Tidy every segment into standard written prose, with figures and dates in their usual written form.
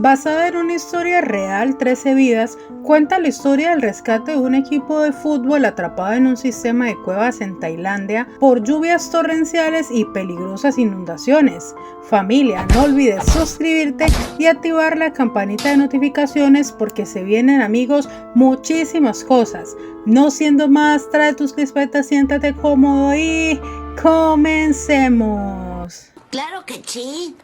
Basada en una historia real, 13 vidas, cuenta la historia del rescate de un equipo de fútbol atrapado en un sistema de cuevas en Tailandia por lluvias torrenciales y peligrosas inundaciones. Familia, no olvides suscribirte y activar la campanita de notificaciones porque se vienen, amigos, muchísimas cosas. No siendo más, trae tus crispetas, siéntate cómodo y comencemos. ¡Claro que sí!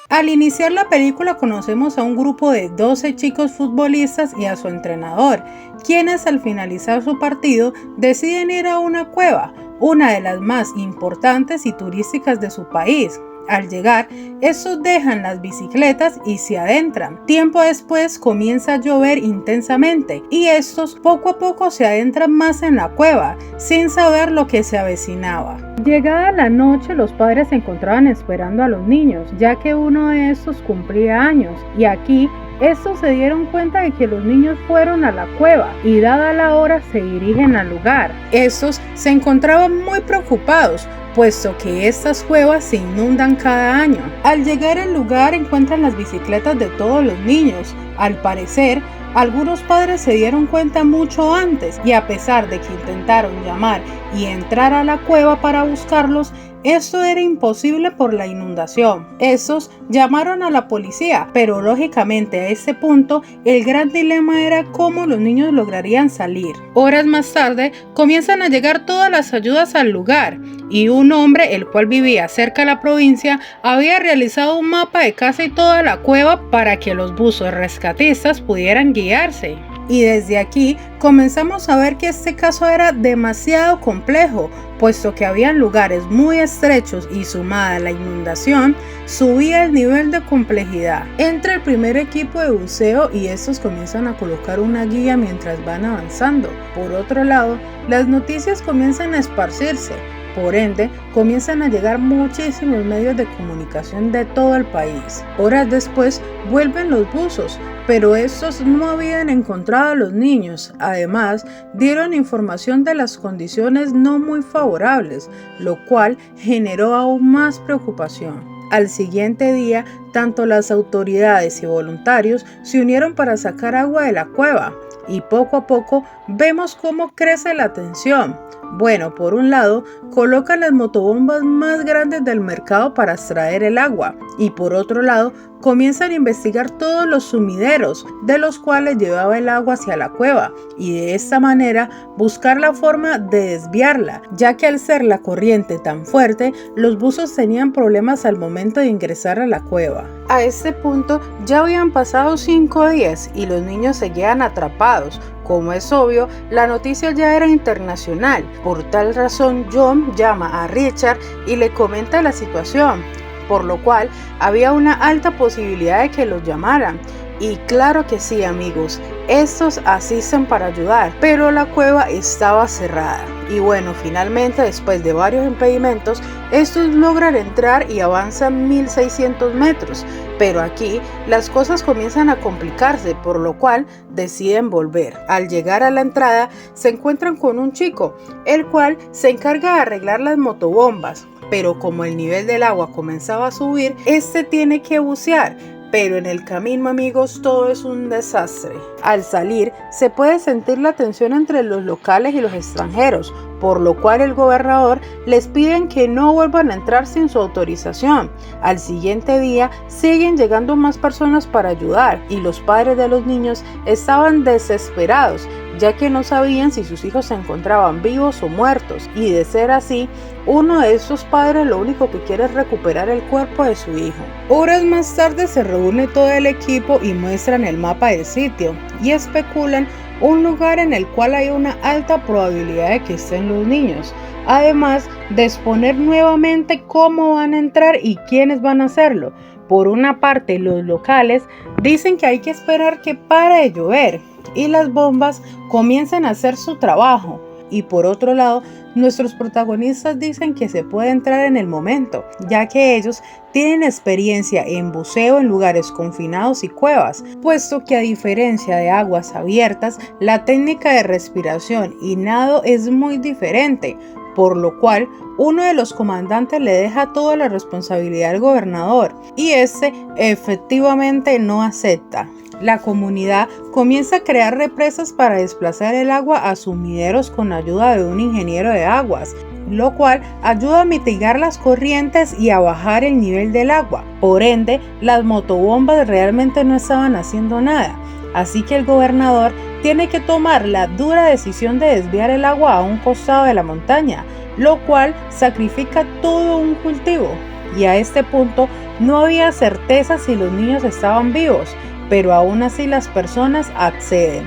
Al iniciar la película conocemos a un grupo de 12 chicos futbolistas y a su entrenador, quienes al finalizar su partido deciden ir a una cueva, una de las más importantes y turísticas de su país. Al llegar, estos dejan las bicicletas y se adentran. Tiempo después comienza a llover intensamente y estos poco a poco se adentran más en la cueva, sin saber lo que se avecinaba. Llegada la noche, los padres se encontraban esperando a los niños, ya que uno de estos cumplía años, y aquí estos se dieron cuenta de que los niños fueron a la cueva y dada la hora se dirigen al lugar. Estos se encontraban muy preocupados, puesto que estas cuevas se inundan cada año. Al llegar al lugar encuentran las bicicletas de todos los niños. Al parecer, algunos padres se dieron cuenta mucho antes y a pesar de que intentaron llamar y entrar a la cueva para buscarlos, esto era imposible por la inundación. Estos llamaron a la policía, pero lógicamente a este punto el gran dilema era cómo los niños lograrían salir. Horas más tarde comienzan a llegar todas las ayudas al lugar y un hombre, el cual vivía cerca de la provincia, había realizado un mapa de casi toda la cueva para que los buzos rescatistas pudieran guiarse. Y desde aquí comenzamos a ver que este caso era demasiado complejo, puesto que habían lugares muy estrechos y sumada a la inundación, subía el nivel de complejidad. Entra el primer equipo de buceo y estos comienzan a colocar una guía mientras van avanzando. Por otro lado, las noticias comienzan a esparcirse. Por ende, comienzan a llegar muchísimos medios de comunicación de todo el país. Horas después, vuelven los buzos, pero estos no habían encontrado a los niños. Además, dieron información de las condiciones no muy favorables, lo cual generó aún más preocupación. Al siguiente día, tanto las autoridades y voluntarios se unieron para sacar agua de la cueva, y poco a poco vemos cómo crece la tensión. Bueno, por un lado, colocan las motobombas más grandes del mercado para extraer el agua y por otro lado, comienzan a investigar todos los sumideros de los cuales llevaba el agua hacia la cueva y de esta manera buscar la forma de desviarla, ya que al ser la corriente tan fuerte, los buzos tenían problemas al momento de ingresar a la cueva. A este punto ya habían pasado 5 días y los niños seguían atrapados. Como es obvio, la noticia ya era internacional. Por tal razón, John llama a Richard y le comenta la situación, por lo cual había una alta posibilidad de que los llamaran. Y claro que sí, amigos, estos asisten para ayudar, pero la cueva estaba cerrada. Y bueno, finalmente, después de varios impedimentos, estos logran entrar y avanzan 1600 metros. Pero aquí las cosas comienzan a complicarse, por lo cual deciden volver. Al llegar a la entrada, se encuentran con un chico, el cual se encarga de arreglar las motobombas. Pero como el nivel del agua comenzaba a subir, este tiene que bucear. Pero en el camino, amigos, todo es un desastre. Al salir, se puede sentir la tensión entre los locales y los extranjeros, por lo cual el gobernador les piden que no vuelvan a entrar sin su autorización. Al siguiente día, siguen llegando más personas para ayudar y los padres de los niños estaban desesperados, ya que no sabían si sus hijos se encontraban vivos o muertos, y de ser así, uno de estos padres lo único que quiere es recuperar el cuerpo de su hijo. Horas más tarde se reúne todo el equipo y muestran el mapa del sitio y especulan un lugar en el cual hay una alta probabilidad de que estén los niños, además de exponer nuevamente cómo van a entrar y quiénes van a hacerlo. Por una parte, los locales dicen que hay que esperar que pare de llover y las bombas comienzan a hacer su trabajo. y por otro lado, nuestros protagonistas dicen que se puede entrar en el momento, ya que ellos tienen experiencia en buceo en lugares confinados y cuevas, puesto que a diferencia de aguas abiertas, la técnica de respiración y nado es muy diferente, por lo cual uno de los comandantes le deja toda la responsabilidad al gobernador y este efectivamente no acepta. La comunidad comienza a crear represas para desplazar el agua a sumideros con ayuda de un ingeniero de aguas, lo cual ayuda a mitigar las corrientes y a bajar el nivel del agua. Por ende, las motobombas realmente no estaban haciendo nada, así que el gobernador tiene que tomar la dura decisión de desviar el agua a un costado de la montaña, lo cual sacrifica todo un cultivo. Y a este punto no había certeza si los niños estaban vivos, pero aún así las personas acceden.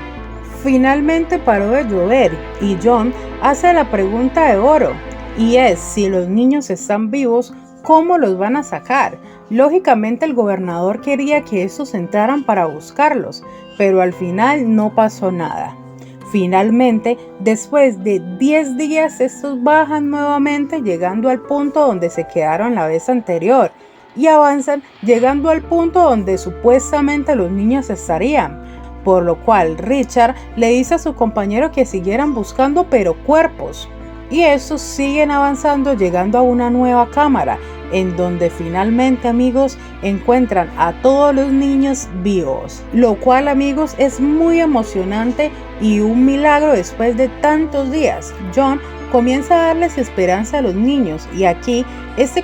Finalmente paró de llover y John hace la pregunta de oro, y es si los niños están vivos, ¿cómo los van a sacar? Lógicamente el gobernador quería que estos entraran para buscarlos, pero al final no pasó nada. Finalmente, después de 10 días, estos bajan nuevamente llegando al punto donde se quedaron la vez anterior y avanzan llegando al punto donde supuestamente los niños estarían, por lo cual Richard le dice a su compañero que siguieran buscando pero cuerpos, y estos siguen avanzando llegando a una nueva cámara en donde finalmente, amigos, encuentran a todos los niños vivos, lo cual, amigos, es muy emocionante y un milagro después de tantos días. John comienza a darles esperanza a los niños y aquí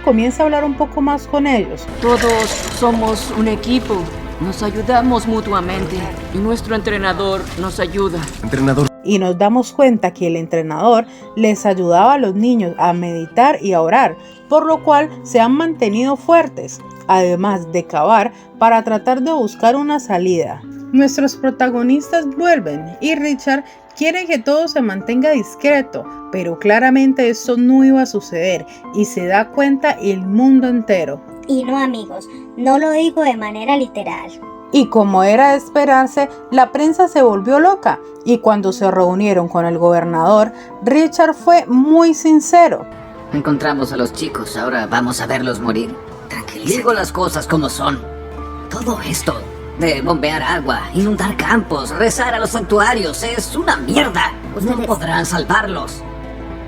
comienza a hablar un poco más con ellos. Todos somos un equipo, nos ayudamos mutuamente y nuestro entrenador nos ayuda. Y nos damos cuenta que el entrenador les ayudaba a los niños a meditar y a orar, por lo cual se han mantenido fuertes, además de cavar para tratar de buscar una salida. Nuestros protagonistas vuelven y Richard quiere que todo se mantenga discreto, pero claramente esto no iba a suceder y se da cuenta el mundo entero. Y no, amigos, no lo digo de manera literal. Y como era de esperarse, la prensa se volvió loca y cuando se reunieron con el gobernador, Richard fue muy sincero. Encontramos a los chicos, ahora vamos a verlos morir. Tranquilízate. Digo las cosas como son. Todo esto de bombear agua, inundar campos, rezar a los santuarios es una mierda. No podrán salvarlos.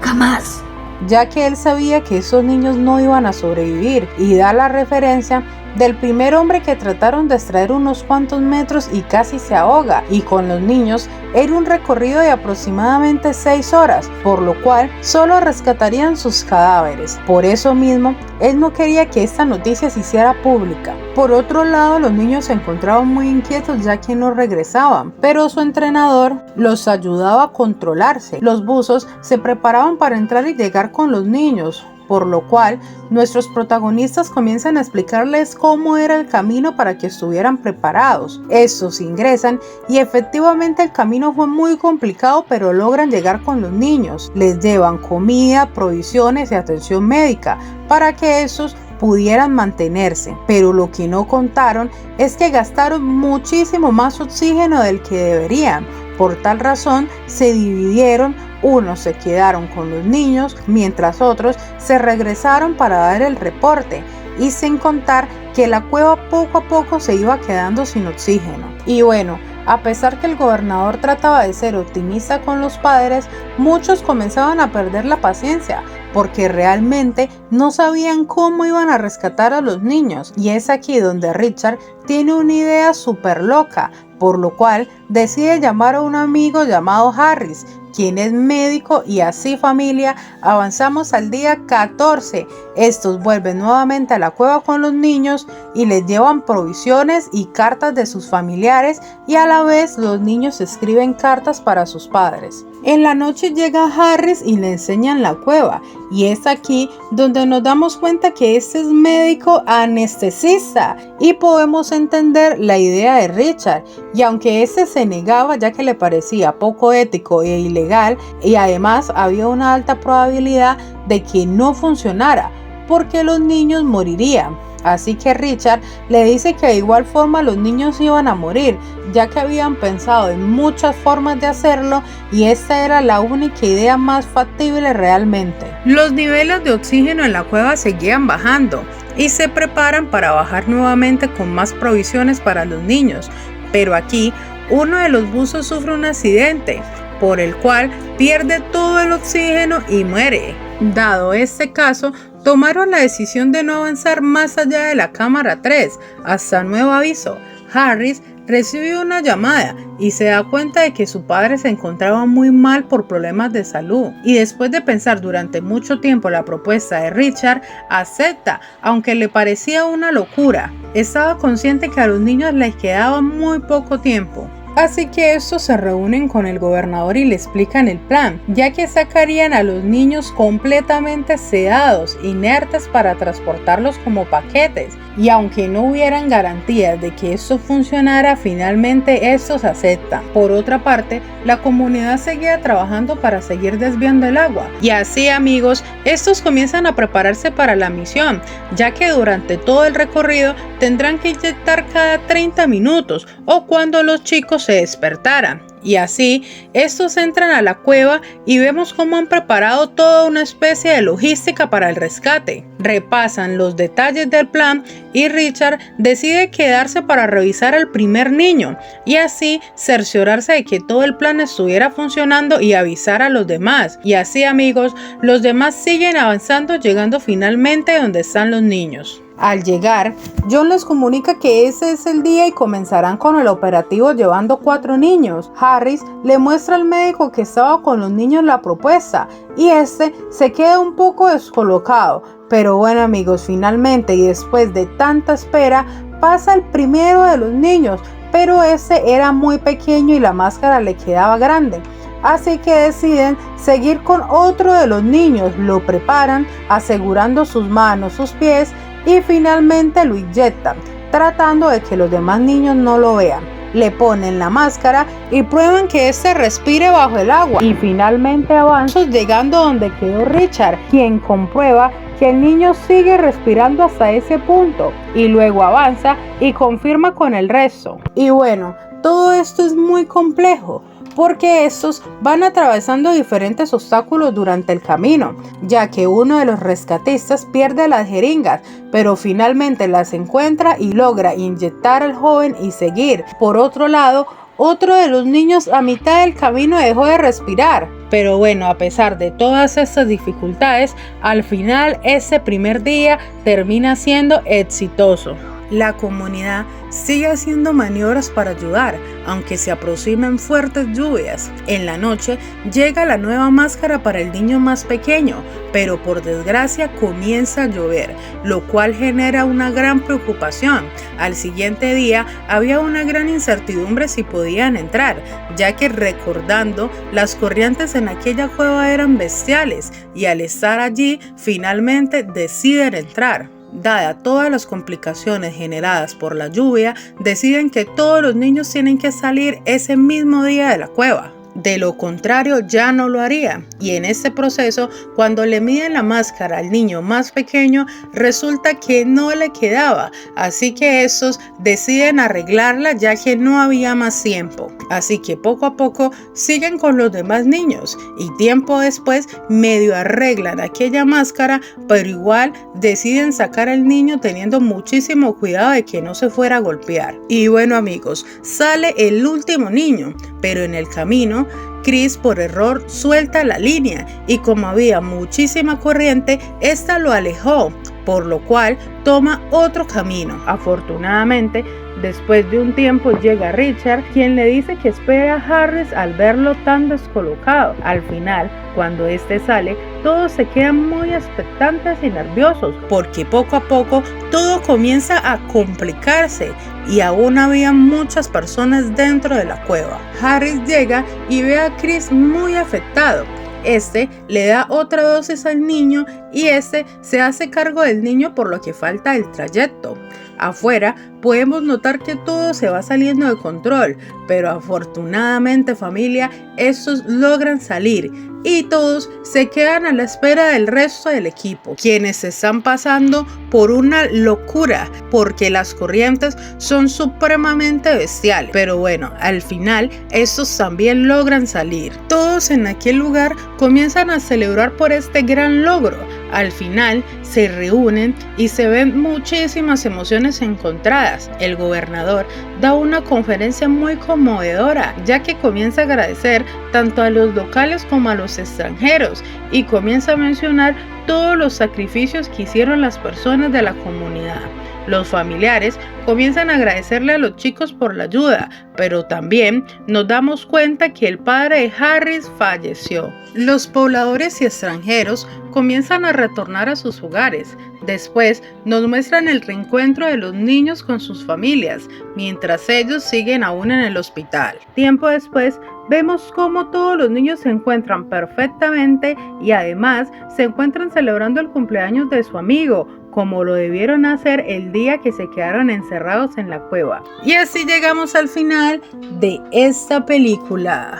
Jamás. Ya que él sabía que esos niños no iban a sobrevivir y da la referencia del primer hombre que trataron de extraer unos cuantos metros y casi se ahoga, y con los niños era un recorrido de aproximadamente 6 horas, por lo cual solo rescatarían sus cadáveres. Por eso mismo, él no quería que esta noticia se hiciera pública. Por otro lado, los niños se encontraban muy inquietos ya que no regresaban, pero su entrenador los ayudaba a controlarse. Los buzos se preparaban para entrar y llegar con los niños, por lo cual nuestros protagonistas comienzan a explicarles cómo era el camino para que estuvieran preparados. Estos ingresan y efectivamente el camino fue muy complicado, pero logran llegar con los niños. Les llevan comida, provisiones y atención médica para que estos pudieran mantenerse, pero lo que no contaron es que gastaron muchísimo más oxígeno del que deberían. Por tal razón se dividieron, unos se quedaron con los niños mientras otros se regresaron para dar el reporte, y sin contar que la cueva poco a poco se iba quedando sin oxígeno. Y bueno, a pesar que el gobernador trataba de ser optimista con los padres, muchos comenzaban a perder la paciencia porque realmente no sabían cómo iban a rescatar a los niños, y es aquí donde Richard tiene una idea súper loca, por lo cual decide llamar a un amigo llamado Harris, quien es médico, y así, familia, avanzamos al día 14. Estos vuelven nuevamente a la cueva con los niños y les llevan provisiones y cartas de sus familiares, y a la vez los niños escriben cartas para sus padres. En la noche llega Harris y le enseñan la cueva, y es aquí donde nos damos cuenta que este es médico anestesista y podemos entender la idea de Richard. Y aunque este se negaba ya que le parecía poco ético e ilegal, y además había una alta probabilidad de que no funcionara porque los niños morirían. Así que Richard le dice que de igual forma los niños iban a morir, ya que habían pensado en muchas formas de hacerlo y esta era la única idea más factible realmente. Los niveles de oxígeno en la cueva seguían bajando y se preparan para bajar nuevamente con más provisiones para los niños, pero aquí uno de los buzos sufre un accidente, por el cual pierde todo el oxígeno y muere. Dado este caso, tomaron la decisión de no avanzar más allá de la cámara 3, hasta nuevo aviso. Harris recibe una llamada y se da cuenta de que su padre se encontraba muy mal por problemas de salud, y después de pensar durante mucho tiempo la propuesta de Richard, acepta, aunque le parecía una locura. Estaba consciente que a los niños les quedaba muy poco tiempo. Así que estos se reúnen con el gobernador y le explican el plan, ya que sacarían a los niños completamente sedados, inertes, para transportarlos como paquetes, y aunque no hubieran garantías de que esto funcionara, finalmente estos aceptan. Por otra parte, la comunidad seguía trabajando para seguir desviando el agua, y así, amigos, estos comienzan a prepararse para la misión, ya que durante todo el recorrido tendrán que inyectar cada 30 minutos o cuando los chicos se despertaran. Y así, estos entran a la cueva y vemos cómo han preparado toda una especie de logística para el rescate. Repasan los detalles del plan y Richard decide quedarse para revisar al primer niño y así cerciorarse de que todo el plan estuviera funcionando y avisar a los demás. Y así, amigos, los demás siguen avanzando, llegando finalmente donde están los niños. Al llegar, John les comunica que ese es el día y comenzarán con el operativo llevando 4 niños. Harris le muestra al médico que estaba con los niños la propuesta y este se queda un poco descolocado. Pero bueno, amigos, finalmente y después de tanta espera pasa el primero de los niños, pero este era muy pequeño y la máscara le quedaba grande. Así que deciden seguir con otro de los niños, lo preparan asegurando sus manos, sus pies y finalmente lo inyectan, tratando de que los demás niños no lo vean. Le ponen la máscara y prueban que este respire bajo el agua y finalmente avanzan llegando donde quedó Richard, quien comprueba que el niño sigue respirando hasta ese punto y luego avanza y confirma con el resto. Y bueno, todo esto es muy complejo, porque estos van atravesando diferentes obstáculos durante el camino, ya que uno de los rescatistas pierde las jeringas, pero finalmente las encuentra y logra inyectar al joven y seguir. Por otro lado, otro de los niños a mitad del camino dejó de respirar. Pero bueno, a pesar de todas estas dificultades, al final ese primer día termina siendo exitoso. La comunidad sigue haciendo maniobras para ayudar, aunque se aproximan fuertes lluvias. En la noche llega la nueva máscara para el niño más pequeño, pero por desgracia comienza a llover, lo cual genera una gran preocupación. Al siguiente día había una gran incertidumbre si podían entrar, ya que recordando, las corrientes en aquella cueva eran bestiales y al estar allí finalmente deciden entrar. Dada todas las complicaciones generadas por la lluvia, deciden que todos los niños tienen que salir ese mismo día de la cueva. De lo contrario, ya no lo haría. Y en este proceso, cuando le miden la máscara al niño más pequeño, resulta que no le quedaba. Así que estos deciden arreglarla, ya que no había más tiempo. Así que poco a poco siguen con los demás niños. Y tiempo después medio arreglan aquella máscara, pero igual deciden sacar al niño teniendo muchísimo cuidado de que no se fuera a golpear. Y bueno, amigos, sale el último niño, pero en el camino Chris por error suelta la línea y como había muchísima corriente, esta lo alejó, por lo cual toma otro camino. Afortunadamente, después de un tiempo llega Richard, quien le dice que espera a Harris al verlo tan descolocado. Al final, cuando este sale, todos se quedan muy expectantes y nerviosos, porque poco a poco todo comienza a complicarse y aún había muchas personas dentro de la cueva. Harris llega y ve a Chris muy afectado. Este le da otra dosis al niño y este se hace cargo del niño por lo que falta el trayecto. Afuera podemos notar que todo se va saliendo de control, pero afortunadamente, familia, estos logran salir y todos se quedan a la espera del resto del equipo, quienes están pasando por una locura porque las corrientes son supremamente bestiales. Pero bueno, al final estos también logran salir. Todos en aquel lugar comienzan a celebrar por este gran logro. Al final se reúnen y se ven muchísimas emociones encontradas. El gobernador da una conferencia muy conmovedora, ya que comienza a agradecer tanto a los locales como a los extranjeros y comienza a mencionar todos los sacrificios que hicieron las personas de la comunidad. Los familiares comienzan a agradecerle a los chicos por la ayuda, pero también nos damos cuenta que el padre de Harris falleció. Los pobladores y extranjeros comienzan a retornar a sus hogares. Después nos muestran el reencuentro de los niños con sus familias, mientras ellos siguen aún en el hospital. Tiempo después, vemos cómo todos los niños se encuentran perfectamente y además se encuentran celebrando el cumpleaños de su amigo, como lo debieron hacer el día que se quedaron encerrados en la cueva. Y así llegamos al final de esta película.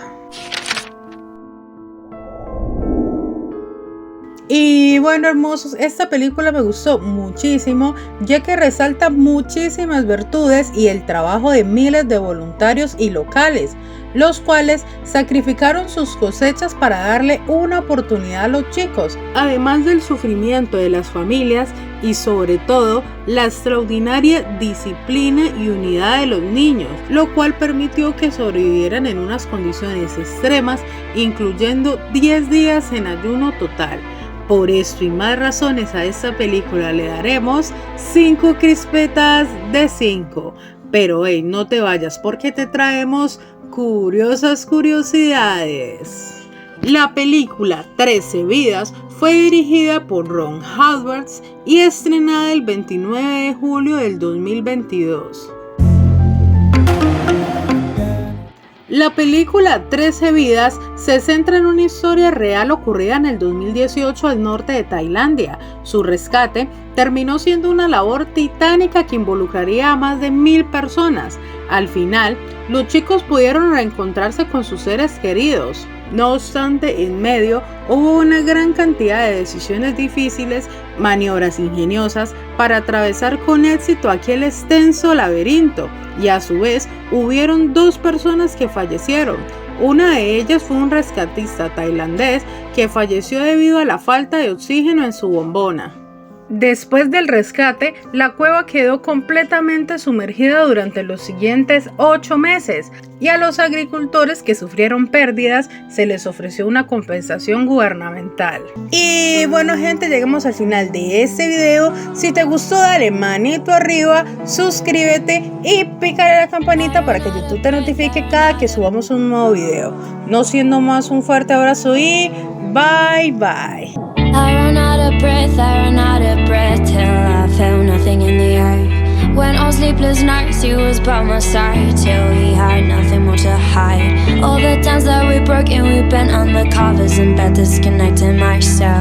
Y bueno, hermosos, esta película me gustó muchísimo, ya que resalta muchísimas virtudes y el trabajo de miles de voluntarios y locales, los cuales sacrificaron sus cosechas para darle una oportunidad a los chicos, además del sufrimiento de las familias y sobre todo la extraordinaria disciplina y unidad de los niños, lo cual permitió que sobrevivieran en unas condiciones extremas, incluyendo 10 días en ayuno total. Por esto y más razones a esta película le daremos 5 crispetas de 5. Pero hey, no te vayas porque te traemos curiosas curiosidades. La película 13 vidas fue dirigida por Ron Howard y estrenada el 29 de julio del 2022. La película 13 vidas se centra en una historia real ocurrida en el 2018 al norte de Tailandia. Su rescate terminó siendo una labor titánica que involucraría a más de 1000 personas. Al final, los chicos pudieron reencontrarse con sus seres queridos. No obstante, en medio hubo una gran cantidad de decisiones difíciles, maniobras ingeniosas para atravesar con éxito aquel extenso laberinto, y a su vez hubieron 2 personas que fallecieron. Una de ellas fue un rescatista tailandés que falleció debido a la falta de oxígeno en su bombona. Después del rescate, la cueva quedó completamente sumergida durante los siguientes 8 meses y a los agricultores que sufrieron pérdidas se les ofreció una compensación gubernamental. Y bueno, gente, llegamos al final de este video. Si te gustó, dale manito arriba, suscríbete y pícale la campanita para que YouTube te notifique cada que subamos un nuevo video. No siendo más, un fuerte abrazo y bye bye. I ran out of breath till I felt nothing in the air. Went on sleepless nights, he was by my side till we had nothing more to hide. All the times that we broke and we bent on the covers in bed, disconnecting myself.